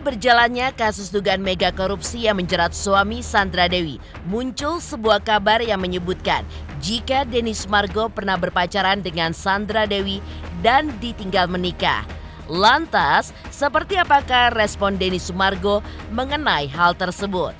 berjalannya kasus dugaan mega korupsi yang menjerat suami Sandra Dewi, muncul sebuah kabar yang menyebutkan jika Denny Sumargo pernah berpacaran dengan Sandra Dewi dan ditinggal menikah. Lantas, seperti apakah respon Denny Sumargo mengenai hal tersebut?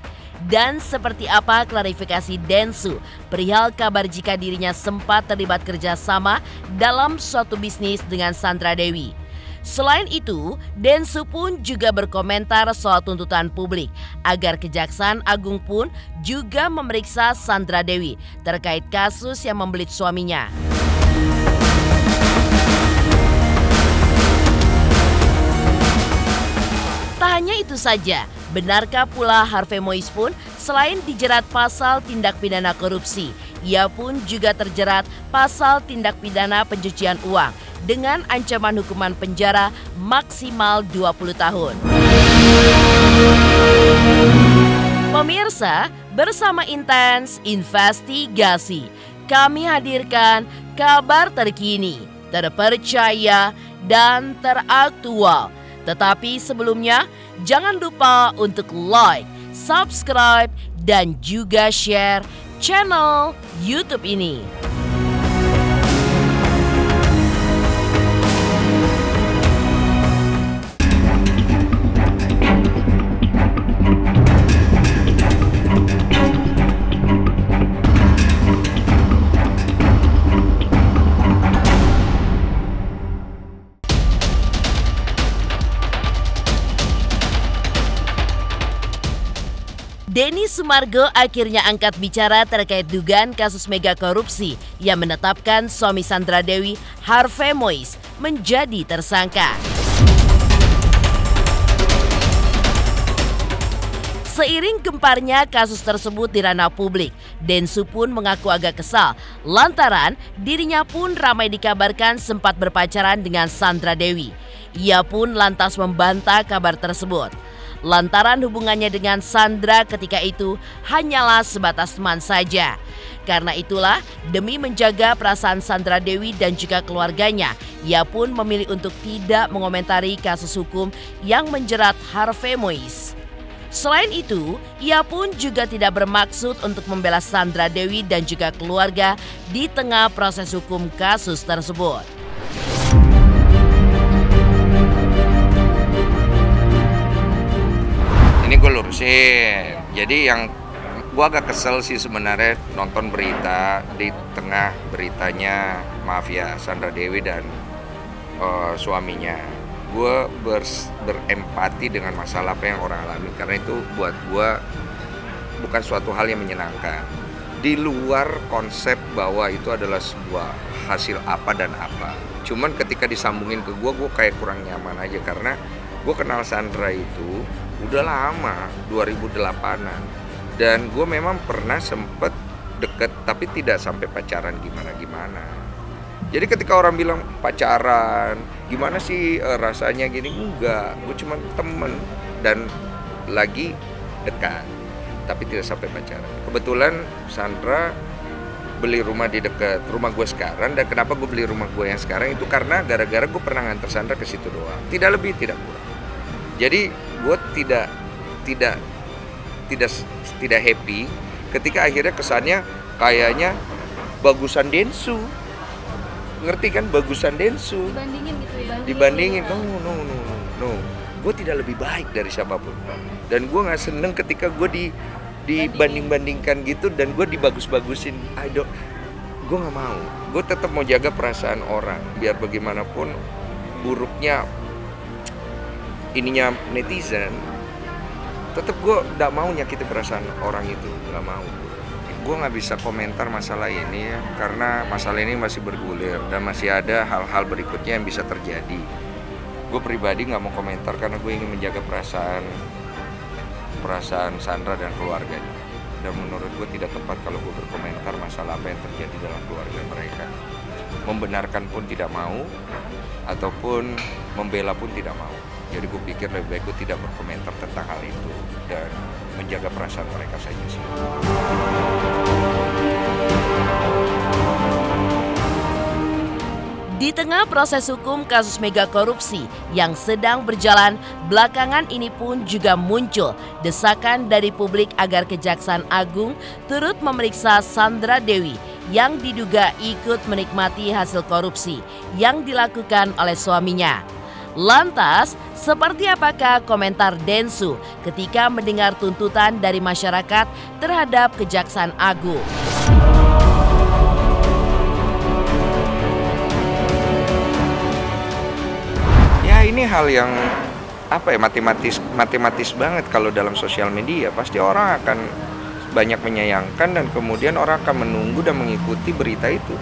Dan seperti apa klarifikasi Densu perihal kabar jika dirinya sempat terlibat kerjasama dalam suatu bisnis dengan Sandra Dewi? Selain itu, Densu pun juga berkomentar soal tuntutan publik agar Kejaksaan Agung pun juga memeriksa Sandra Dewi terkait kasus yang membelit suaminya. Tak hanya itu saja, benarkah pula Harvey Mois pun selain dijerat pasal tindak pidana korupsi, ia pun juga terjerat pasal tindak pidana pencucian uang dengan ancaman hukuman penjara maksimal 20 tahun. Pemirsa, bersama Intens Investigasi, kami hadirkan kabar terkini, terpercaya, dan teraktual. Tetapi sebelumnya, jangan lupa untuk like, subscribe, dan juga share channel YouTube ini. Denny Sumargo akhirnya angkat bicara terkait dugaan kasus mega korupsi yang menetapkan suami Sandra Dewi, Harvey Mois, menjadi tersangka. Seiring gemparnya kasus tersebut di ranah publik, Densu pun mengaku agak kesal lantaran dirinya pun ramai dikabarkan sempat berpacaran dengan Sandra Dewi. Ia pun lantas membantah kabar tersebut. Lantaran hubungannya dengan Sandra ketika itu hanyalah sebatas teman saja. Karena itulah, demi menjaga perasaan Sandra Dewi dan juga keluarganya, ia pun memilih untuk tidak mengomentari kasus hukum yang menjerat Harvey Mois. Selain itu, ia pun juga tidak bermaksud untuk membela Sandra Dewi dan juga keluarga di tengah proses hukum kasus tersebut. Ini gue lurusin. Jadi yang gue agak kesel sih sebenarnya nonton berita di tengah beritanya, maaf ya, Sandra Dewi dan suaminya. Gue berempati dengan masalah apa yang orang alami karena itu buat gue bukan suatu hal yang menyenangkan. Di luar konsep bahwa itu adalah sebuah hasil apa dan apa. Cuman ketika disambungin ke gue kayak kurang nyaman aja karena gue kenal Sandra itu udah lama, 2008-an. Dan gue memang pernah sempet deket, tapi tidak sampai pacaran gimana-gimana. Jadi ketika orang bilang pacaran, gimana sih rasanya gini? Enggak, gue cuma temen dan lagi dekat, tapi tidak sampai pacaran. Kebetulan Sandra beli rumah di dekat rumah gue sekarang, dan kenapa gue beli rumah gue yang sekarang itu karena gara-gara gue pernah nganter Sandra ke situ doang. Tidak lebih, tidak kurang. Jadi gue tidak happy ketika akhirnya kesannya kayaknya bagusan Densu. Ngerti kan, bagusan Densu. Dibandingin gitu ya? Dibandingin, no. Gue tidak lebih baik dari siapapun. Dan gue gak seneng ketika gue dibanding-bandingkan gitu dan gue dibagus-bagusin. Gue gak mau. Gue tetap mau jaga perasaan orang. Biar bagaimanapun buruknya ininya netizen, tetap gue gak mau nyakiti perasaan orang itu, gak mau. Gue gak bisa komentar masalah ini karena masalah ini masih bergulir dan masih ada hal-hal berikutnya yang bisa terjadi. Gue pribadi gak mau komentar karena gue ingin menjaga perasaan Sandra dan keluarganya. Dan menurut gue tidak tepat kalau gue berkomentar masalah apa yang terjadi dalam keluarga mereka. Membenarkan pun tidak mau, ataupun membela pun tidak mau. Jadi gue pikir lebih baik gue tidak berkomentar tentang hal itu dan menjaga perasaan mereka saja sih. Di tengah proses hukum kasus mega korupsi yang sedang berjalan, belakangan ini pun juga muncul desakan dari publik agar Kejaksaan Agung turut memeriksa Sandra Dewi yang diduga ikut menikmati hasil korupsi yang dilakukan oleh suaminya. Lantas, seperti apakah komentar Densu ketika mendengar tuntutan dari masyarakat terhadap Kejaksaan Agung? Ini hal yang matematis banget. Kalau dalam sosial media pasti orang akan banyak menyayangkan dan kemudian orang akan menunggu dan mengikuti berita itu,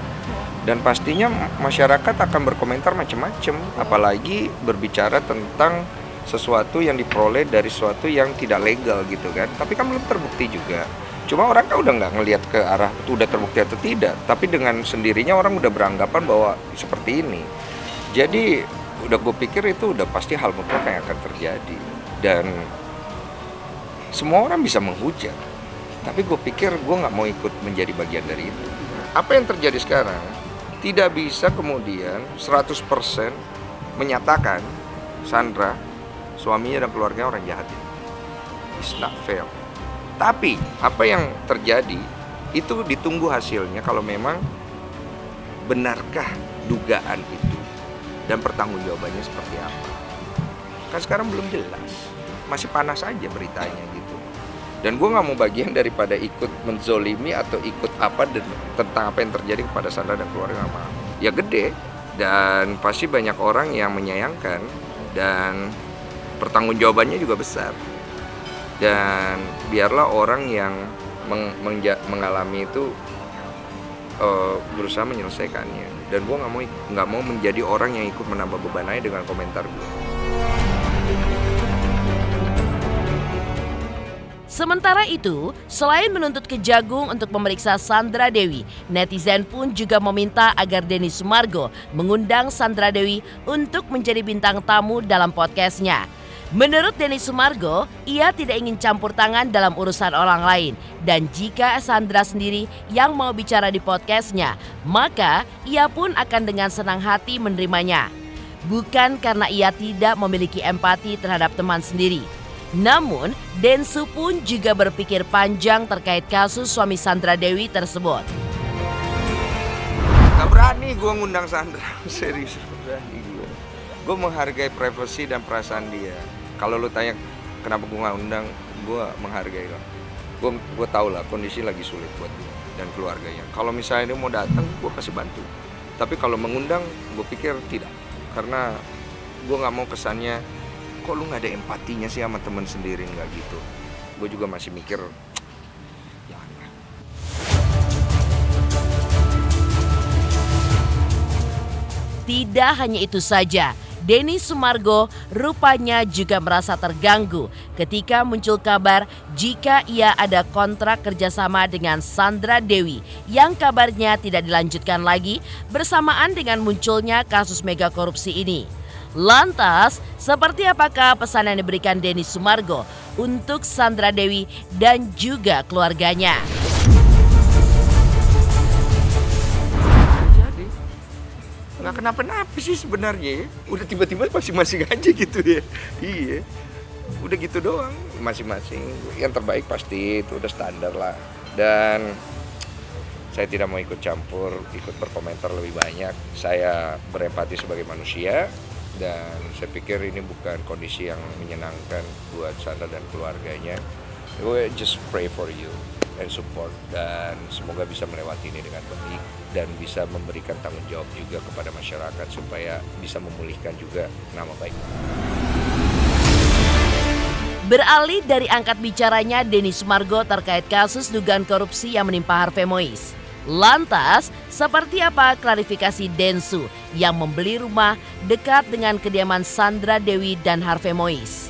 dan pastinya masyarakat akan berkomentar macam-macam, apalagi berbicara tentang sesuatu yang diperoleh dari sesuatu yang tidak legal gitu kan. Tapi kan belum terbukti juga, cuma orang kan udah nggak ngelihat ke arah itu udah terbukti atau tidak, tapi dengan sendirinya orang udah beranggapan bahwa seperti ini. Jadi udah gue pikir itu udah pasti hal mutlak yang akan terjadi, dan semua orang bisa menghujat, tapi gue pikir gue nggak mau ikut menjadi bagian dari itu. Apa yang terjadi sekarang tidak bisa kemudian 100% menyatakan Sandra, suaminya dan keluarganya orang jahat. It's not fair. Tapi apa yang terjadi itu ditunggu hasilnya, kalau memang benarkah dugaan itu dan pertanggungjawabannya seperti apa. Kan sekarang belum jelas, masih panas aja beritanya gitu. Dan gue nggak mau bagian daripada ikut menzolimi atau ikut apa tentang apa yang terjadi kepada Sandra dan keluarga. Nggak mau. Ya gede, dan pasti banyak orang yang menyayangkan, dan pertanggungjawabannya juga besar. Dan biarlah orang yang mengalami itu berusaha menyelesaikannya, dan gue nggak mau menjadi orang yang ikut menambah beban aja dengan komentar gue. Sementara itu, selain menuntut Kejagung untuk memeriksa Sandra Dewi, netizen pun juga meminta agar Denny Sumargo mengundang Sandra Dewi untuk menjadi bintang tamu dalam podcastnya. Menurut Denny Sumargo, ia tidak ingin campur tangan dalam urusan orang lain. Dan jika Sandra sendiri yang mau bicara di podcastnya, maka ia pun akan dengan senang hati menerimanya. Bukan karena ia tidak memiliki empati terhadap teman sendiri. Namun, Densu pun juga berpikir panjang terkait kasus suami Sandra Dewi tersebut. Gak berani gue ngundang Sandra, serius berani gue. Gue menghargai privasi dan perasaan dia. Kalau lu tanya kenapa gue nggak undang, gue menghargai lah. Gue tahu lah kondisi lagi sulit buat dia dan keluarganya. Kalau misalnya dia mau datang, gue kasih bantu. Tapi kalau mengundang, gue pikir tidak, karena gue nggak mau kesannya kok lu nggak ada empatinya sih sama temen sendiri, nggak gitu. Gue juga masih mikir, jangan. Tidak hanya itu saja, Denny Sumargo rupanya juga merasa terganggu ketika muncul kabar jika ia ada kontrak kerjasama dengan Sandra Dewi yang kabarnya tidak dilanjutkan lagi bersamaan dengan munculnya kasus mega korupsi ini. Lantas, seperti apakah pesan yang diberikan Denny Sumargo untuk Sandra Dewi dan juga keluarganya? Nggak kenapa-napa sih sebenarnya, udah tiba-tiba masing-masing aja gitu ya. Iya, udah gitu doang, masing-masing. Yang terbaik pasti itu udah standar lah. Dan saya tidak mau ikut campur, ikut berkomentar lebih banyak. Saya berempati sebagai manusia, dan saya pikir ini bukan kondisi yang menyenangkan buat Sandra dan keluarganya. Gue just pray for you and support, dan semoga bisa melewati ini dengan baik dan bisa memberikan tanggung jawab juga kepada masyarakat supaya bisa memulihkan juga nama baik. Beralih dari angkat bicaranya Denny Sumargo terkait kasus dugaan korupsi yang menimpa Harvey Mois. Lantas, seperti apa klarifikasi Densu yang membeli rumah dekat dengan kediaman Sandra Dewi dan Harvey Mois?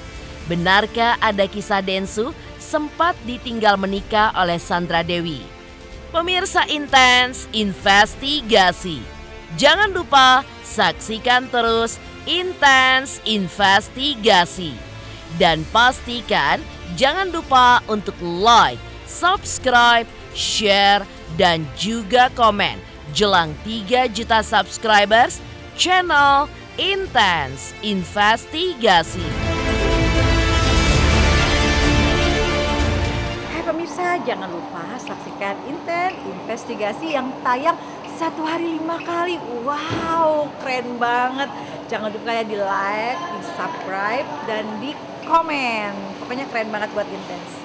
Benarkah ada kisah Densu sempat ditinggal menikah oleh Sandra Dewi? Pemirsa Intens Investigasi, jangan lupa saksikan terus Intens Investigasi. Dan pastikan jangan lupa untuk like, subscribe, share, dan juga komen jelang 3 juta subscribers channel Intens Investigasi. Hai pemirsa, jangan lupa saksikan Intens Investigasi yang tayang 1 hari 5 kali. Wow, keren banget. Jangan lupa ya di like, di subscribe, dan di komen. Pokoknya keren banget buat Intens.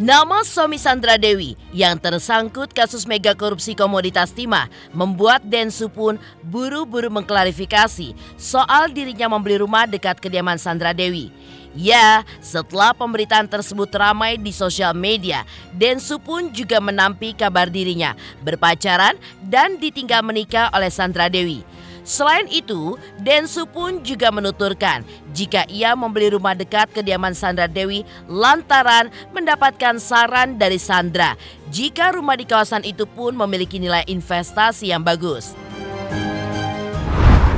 Nama suami Sandra Dewi yang tersangkut kasus mega korupsi komoditas timah membuat Densu pun buru-buru mengklarifikasi soal dirinya membeli rumah dekat kediaman Sandra Dewi. Ya, setelah pemberitaan tersebut ramai di sosial media, Densu pun juga menampik kabar dirinya berpacaran dan ditinggal menikah oleh Sandra Dewi. Selain itu, Densu pun juga menuturkan jika ia membeli rumah dekat kediaman Sandra Dewi lantaran mendapatkan saran dari Sandra jika rumah di kawasan itu pun memiliki nilai investasi yang bagus.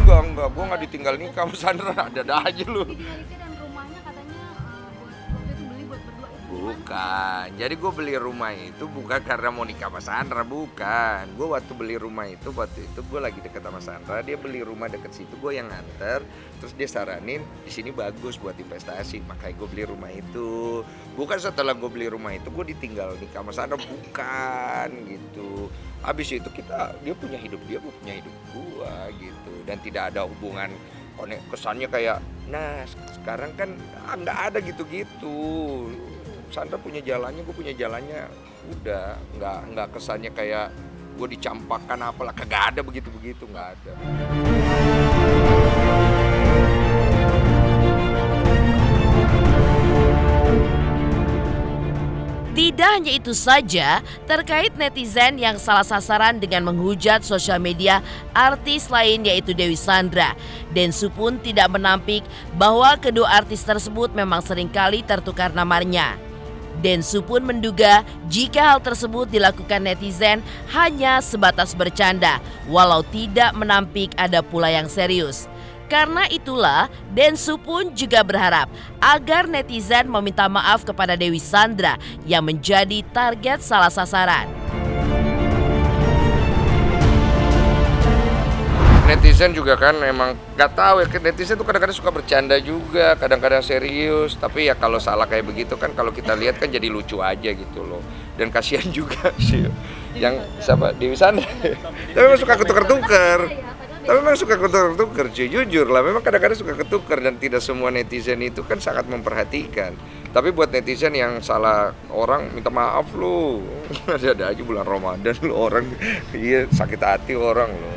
Enggak, gue nggak ditinggal nikah sama Sandra, ada aja lu. Bukan, jadi gue beli rumah itu bukan karena mau nikah sama Sandra, bukan. Gue waktu beli rumah itu, gue lagi deket sama Sandra, dia beli rumah deket situ, gue yang nganter. Terus dia saranin, di sini bagus buat investasi, makanya gue beli rumah itu. Bukan setelah gue beli rumah itu, gue ditinggal nikah sama Sandra, bukan gitu. Habis itu dia punya hidup dia, gue punya hidup gue gitu. Dan tidak ada hubungan, kesannya kayak, nah sekarang kan nggak ada gitu-gitu. Sandra punya jalannya, gue punya jalannya, udah nggak kesannya kayak gue dicampakkan apalah, kagak ada begitu nggak ada. Tidak hanya itu saja, terkait netizen yang salah sasaran dengan menghujat sosial media artis lain yaitu Dewi Sandra, Densu pun tidak menampik bahwa kedua artis tersebut memang seringkali tertukar namanya. Densu pun menduga jika hal tersebut dilakukan netizen hanya sebatas bercanda, walau tidak menampik ada pula yang serius. Karena itulah, Densu pun juga berharap agar netizen meminta maaf kepada Dewi Sandra yang menjadi target salah sasaran. Netizen juga kan emang nggak tahu ya, netizen tuh kadang-kadang suka bercanda juga, kadang-kadang serius. Tapi ya kalau salah kayak begitu kan kalau kita lihat kan jadi lucu aja gitu loh. Dan kasihan juga sih yang siapa, Dewi Sandra. Tapi memang suka ketukar-tukar. Tapi memang suka ketukar, jujur lah. Memang kadang-kadang suka ketukar dan tidak semua netizen itu kan sangat memperhatikan. Tapi buat netizen yang salah orang, minta maaf lu. Ada aja bulan Ramadan lu orang, iya sakit hati orang lu.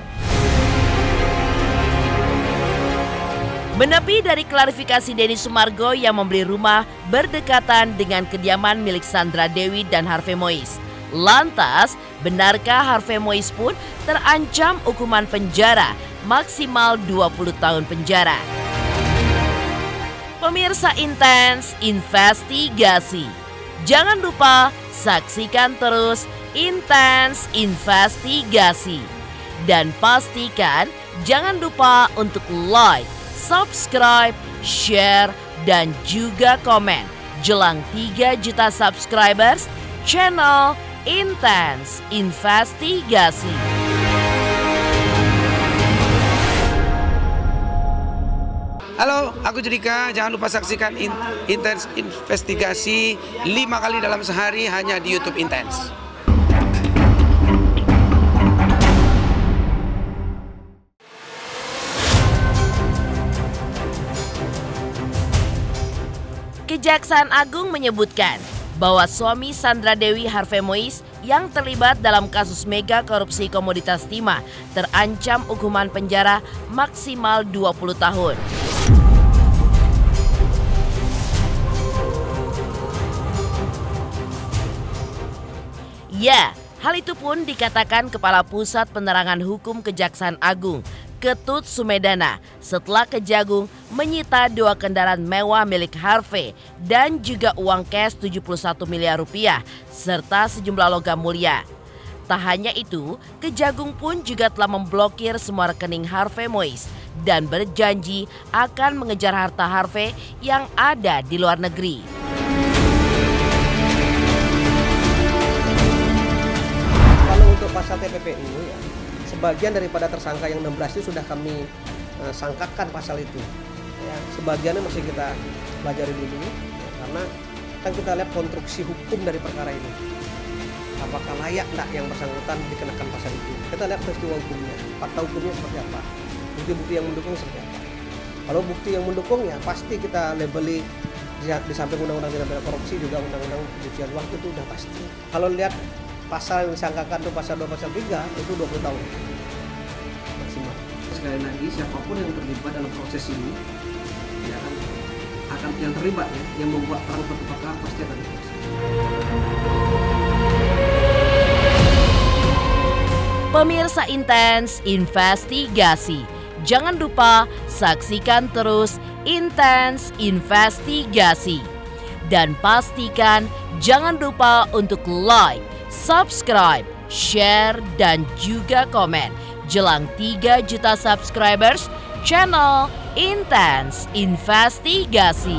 Menepi dari klarifikasi Denny Sumargo yang membeli rumah berdekatan dengan kediaman milik Sandra Dewi dan Harvey Mois. Lantas, benarkah Harvey Mois pun terancam hukuman penjara maksimal 20 tahun penjara? Pemirsa Intens Investigasi, jangan lupa saksikan terus Intens Investigasi. Dan pastikan jangan lupa untuk like, subscribe, share, dan juga komen jelang 3 juta subscribers channel Intens Investigasi. Halo, aku Judika. Jangan lupa saksikan Intens Investigasi 5 kali dalam sehari hanya di YouTube Intens. Kejaksaan Agung menyebutkan bahwa suami Sandra Dewi Harvey Mois yang terlibat dalam kasus mega korupsi komoditas timah terancam hukuman penjara maksimal 20 tahun. Ya, hal itu pun dikatakan Kepala Pusat Penerangan Hukum Kejaksaan Agung, Ketut Sumedana, setelah Kejagung menyita 2 kendaraan mewah milik Harvey dan juga uang cash 71 miliar rupiah serta sejumlah logam mulia. Tak hanya itu, Kejagung pun juga telah memblokir semua rekening Harvey Mois dan berjanji akan mengejar harta Harvey yang ada di luar negeri. Kalau untuk pasal TPPU ya, sebagian daripada tersangka yang 16 itu sudah kami sangkakan pasal itu. Ya, sebagiannya masih kita pelajari dulu ya, karena kan kita lihat konstruksi hukum dari perkara ini. Apakah layak enggak yang bersangkutan dikenakan pasal itu? Kita lihat peristiwa hukumnya, fakta hukumnya seperti apa, bukti-bukti yang mendukung seperti apa. Kalau bukti yang mendukung ya pasti kita labeli di samping undang-undang tindak pidana korupsi juga undang-undang pencucian uang itu udah pasti. Kalau lihat pasal yang disangkakan itu pasal 2 pasal 3 itu 20 tahun maksimal. Sekali lagi siapapun yang terlibat dalam proses ini ya akan yang terlibat ya, yang membuat terang suatu perkara pasti akan diproses. Pemirsa Intens Investigasi, jangan lupa saksikan terus Intens Investigasi. Dan pastikan jangan lupa untuk like, subscribe, share, dan juga komen. Jelang 3 juta subscribers, channel Intens Investigasi.